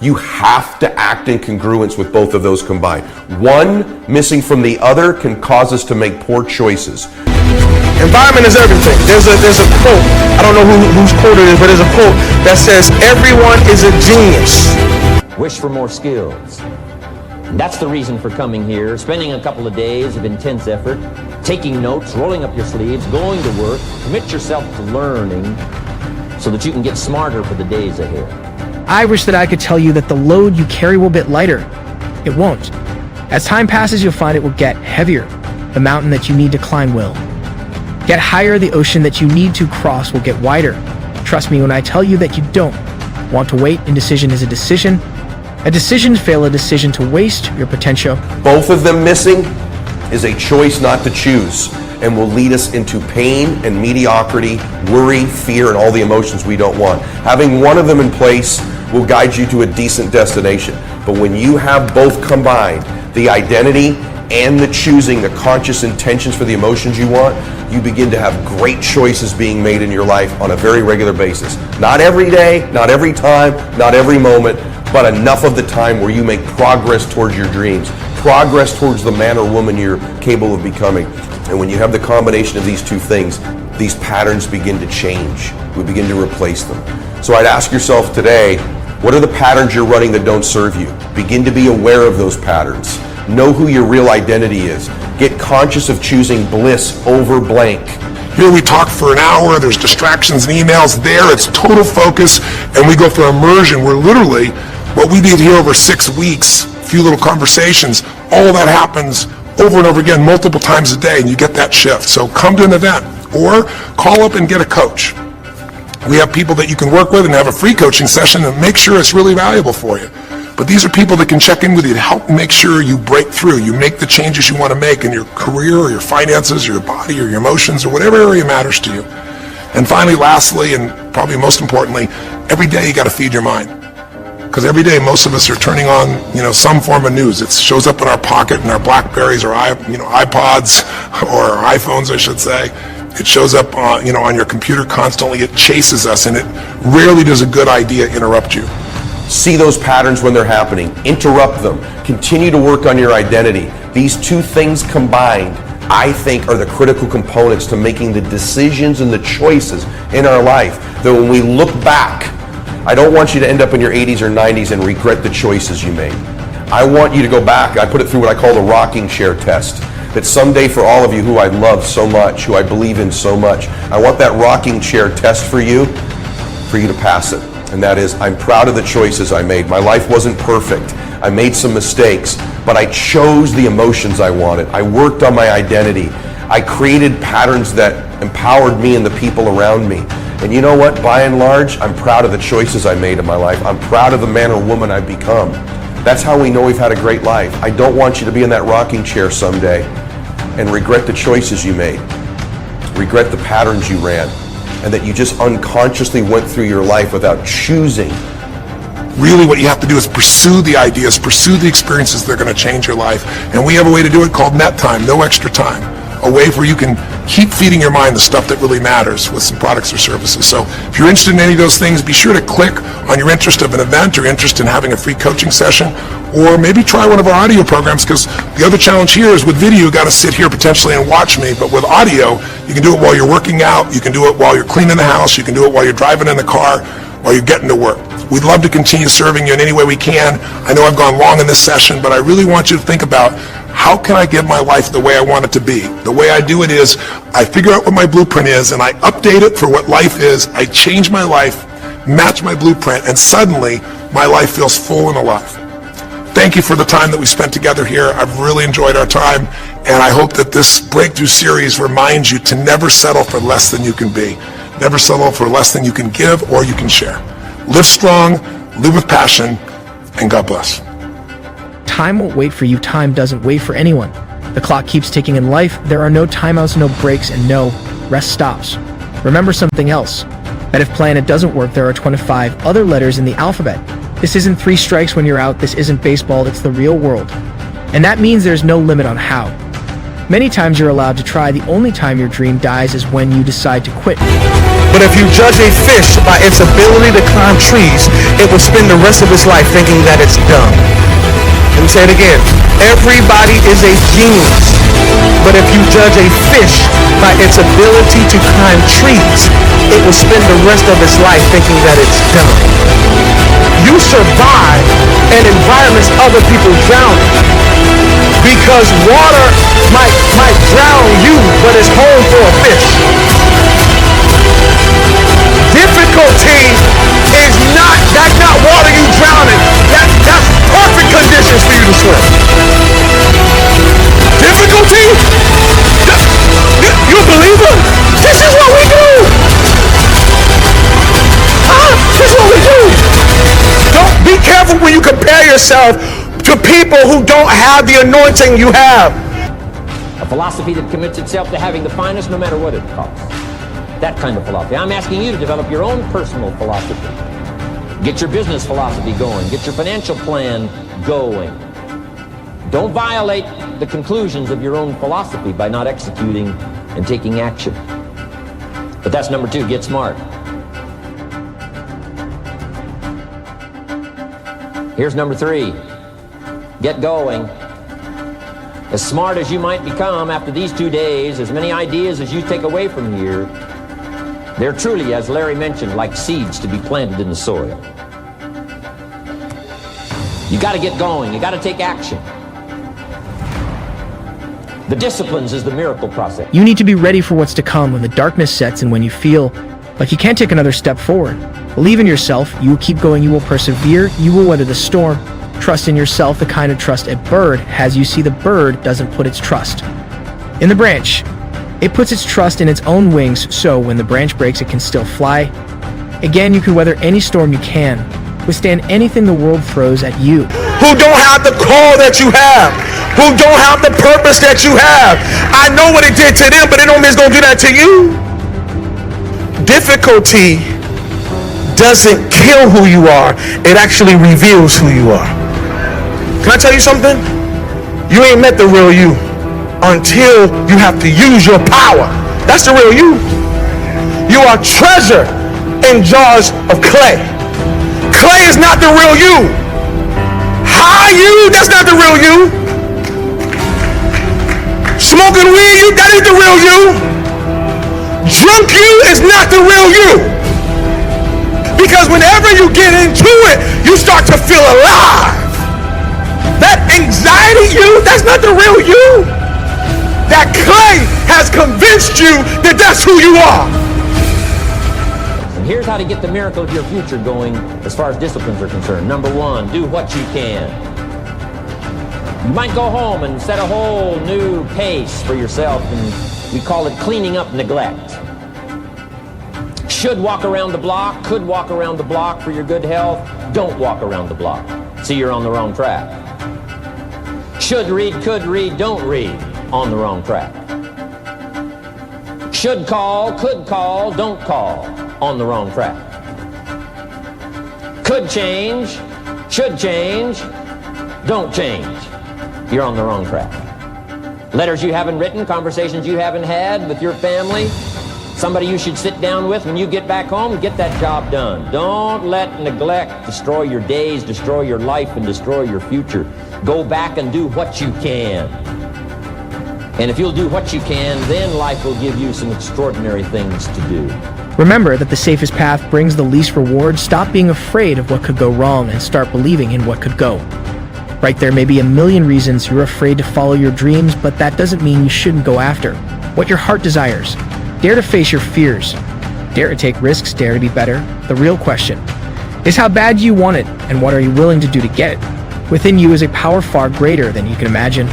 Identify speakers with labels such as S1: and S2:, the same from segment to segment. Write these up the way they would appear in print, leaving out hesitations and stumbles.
S1: You have to act in congruence with both of those combined. One missing from the other can cause us to make poor choices.
S2: Environment is everything. There's a quote, I don't know whose quote it is, but there's a quote that says, everyone is a genius.
S3: Wish for more skills. That's the reason for coming here, spending a couple of days of intense effort, taking notes, rolling up your sleeves, going to work, commit yourself to learning so that you can get smarter for the days ahead.
S4: I wish that I could tell you that the load you carry will get lighter. It won't. As time passes, you'll find it will get heavier. The mountain that you need to climb will get higher. The ocean that you need to cross will get wider. Trust me when I tell you that you don't want to wait. Indecision is a decision. A decision to fail, a decision to waste your potential.
S1: Both of them missing is a choice not to choose, and will lead us into pain and mediocrity, worry, fear, and all the emotions we don't want. Having one of them in place will guide you to a decent destination. But when you have both combined, the identity and the choosing, the conscious intentions for the emotions you want, you begin to have great choices being made in your life on a very regular basis. Not every day, not every time, not every moment, but enough of the time where you make progress towards your dreams, progress towards the man or woman you're capable of becoming. And when you have the combination of these two things, these patterns begin to change. We begin to replace them. So I'd ask yourself today, what are the patterns you're running that don't serve you? Begin to be aware of those patterns. Know who your real identity is. Get conscious of choosing bliss over blank.
S5: Here we talk for an hour, there's distractions and emails. There it's total focus, and we go for immersion where literally what we did here over 6 weeks, a few little conversations, all that happens over and over again multiple times a day, and you get that shift. So come to an event or call up and get a coach. We have people that you can work with and have a free coaching session and make sure it's really valuable for you. But these are people that can check in with you to help make sure you break through, you make the changes you want to make in your career or your finances or your body or your emotions or whatever area matters to you. And finally, lastly, and probably most importantly, every day you got to feed your mind. Because every day most of us are turning on, some form of news. It shows up in our pocket, in our Blackberries or iPods or our iPhones, I should say. It shows up on your computer constantly. It chases us, and it rarely does a good idea interrupt you.
S1: See those patterns when they're happening. Interrupt them. Continue to work on your identity. These two things combined, I think, are the critical components to making the decisions and the choices in our life that when we look back, I don't want you to end up in your 80s or 90s and regret the choices you made. I want you to go back. I put it through what I call the rocking chair test. That someday for all of you who I love so much, who I believe in so much, I want that rocking chair test for you to pass it. And that is, I'm proud of the choices I made. My life wasn't perfect. I made some mistakes, but I chose the emotions I wanted. I worked on my identity. I created patterns that empowered me and the people around me. And you know what? By and large, I'm proud of the choices I made in my life. I'm proud of the man or woman I've become. That's how we know we've had a great life. I don't want you to be in that rocking chair someday and regret the choices you made, regret the patterns you ran, and that you just unconsciously went through your life without choosing.
S5: Really what you have to do is pursue the ideas, pursue the experiences that are going to change your life. And we have a way to do it called net time, no extra time. A way where you can keep feeding your mind the stuff that really matters with some products or services. So if you're interested in any of those things, be sure to click on your interest of an event or interest in having a free coaching session, or maybe try one of our audio programs, because the other challenge here is with video, you got to sit here potentially and watch me, but with audio, you can do it while you're working out, you can do it while you're cleaning the house, you can do it while you're driving in the car, while you're getting to work. We'd love to continue serving you in any way we can. I know I've gone long in this session, but I really want you to think about, how can I get my life the way I want it to be? The way I do it is, I figure out what my blueprint is, and I update it for what life is. I change my life, match my blueprint, and suddenly my life feels full and alive. Thank you for the time that we spent together here. I've really enjoyed our time, and I hope that this breakthrough series reminds you to never settle for less than you can be. Never settle for less than you can give or you can share. Live strong, live with passion, and God bless.
S4: Time won't wait for you. Time doesn't wait for anyone. The clock keeps ticking in life. There are no timeouts, no breaks, and no rest stops. Remember something else, that if planet doesn't work, there are 25 other letters in the alphabet. This isn't 3 strikes when you're out. This isn't baseball. It's the real world. And that means there's no limit on how. Many times you're allowed to try. The only time your dream dies is when you decide to quit.
S2: But if you judge a fish by its ability to climb trees, it will spend the rest of its life thinking that it's dumb. Let me say it again. Everybody is a genius. But if you judge a fish by its ability to climb trees, it will spend the rest of its life thinking that it's dumb. You survive in environments other people drown in. Because water might drown you, but it's home for a fish. Difficulty is that's not water you drown in. That's perfect conditions for you to swim. Difficulty? You a believer? This is what we do. This is what we do. Don't be careful when you compare yourself to people who don't have the anointing you have.
S3: A philosophy that commits itself to having the finest no matter what it costs. That kind of philosophy. I'm asking you to develop your own personal philosophy. Get your business philosophy going. Get your financial plan going. Don't violate the conclusions of your own philosophy by not executing and taking action. But that's number 2, get smart. Here's number 3, get going. As smart as you might become after these 2 days, as many ideas as you take away from here, they're truly, as Larry mentioned, like seeds to be planted in the soil. You got to get going. You got to take action. The disciplines is the miracle process.
S4: You need to be ready for what's to come when the darkness sets and when you feel like you can't take another step forward. Believe in yourself. You will keep going. You will persevere. You will weather the storm. Trust in yourself, the kind of trust a bird has. You see, the bird doesn't put its trust in the branch. It puts its trust in its own wings, so when the branch breaks, it can still fly. Again, you can weather any storm you can, withstand anything the world throws at you.
S2: Who don't have the call that you have, who don't have the purpose that you have. I know what it did to them, but it don't mean it's going to do that to you. Difficulty doesn't kill who you are, it actually reveals who you are. Can I tell you something? You ain't met the real you until you have to use your power. That's the real you. You are treasure in jars of clay. Clay is not the real you. High you, that's not the real you. Smoking weed, that ain't the real you. Drunk you is not the real you. Because whenever you get into it, you start to feel alive. That anxiety you, that's not the real you. That clay has convinced you that that's who you are.
S3: And here's how to get the miracle of your future going as far as disciplines are concerned. Number 1, do what you can. You might go home and set a whole new pace for yourself, and we call it cleaning up neglect. Should walk around the block, could walk around the block for your good health. Don't walk around the block. See, you're on the wrong track. Should read, could read, don't read. On the wrong track. Should call, could call, don't call. On the wrong track. Could change, should change, don't change. You're on the wrong track. Letters you haven't written, conversations you haven't had with your family, somebody you should sit down with when you get back home, get that job done. Don't let neglect destroy your days, destroy your life, and destroy your future. Go back and do what you can. And if you'll do what you can, then life will give you some extraordinary things to do.
S4: Remember that the safest path brings the least reward. Stop being afraid of what could go wrong and start believing in what could go. Right, there may be a million reasons you're afraid to follow your dreams, but that doesn't mean you shouldn't go after what your heart desires. Dare to face your fears. Dare to take risks. Dare to be better. The real question is, how bad do you want it, and what are you willing to do to get it? Within you is a power far greater than you can imagine.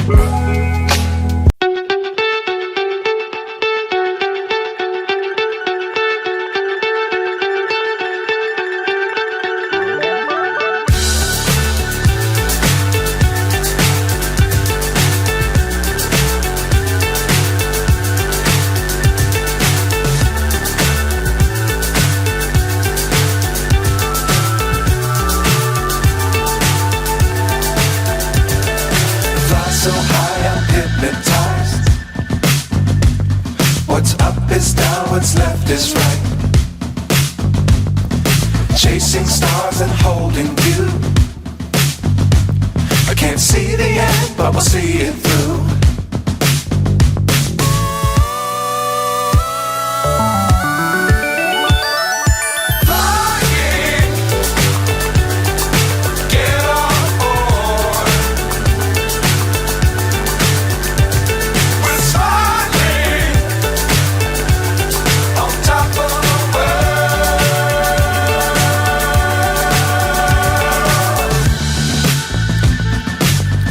S6: Fly so high I'm hypnotized. What's up is down, what's left is right. Chasing stars and holding you. I can't see the end, but we'll see it through. Flying, get on board. We're smiling on top of the world.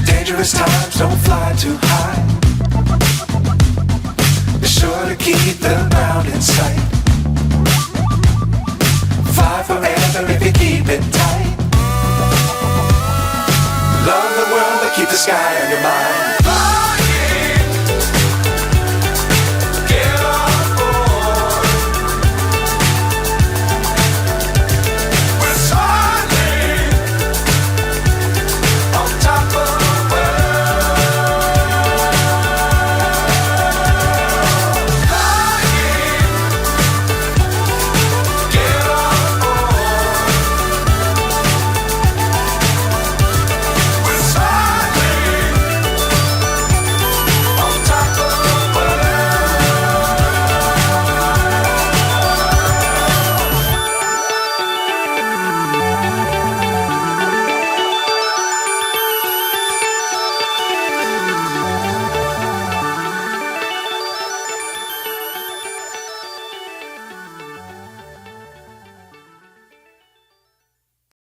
S6: Dangerous times, don't fly too high. Be sure to keep the ground in sight. Fly forever if you keep it tight. Love the world, but keep the sky on your mind. Fly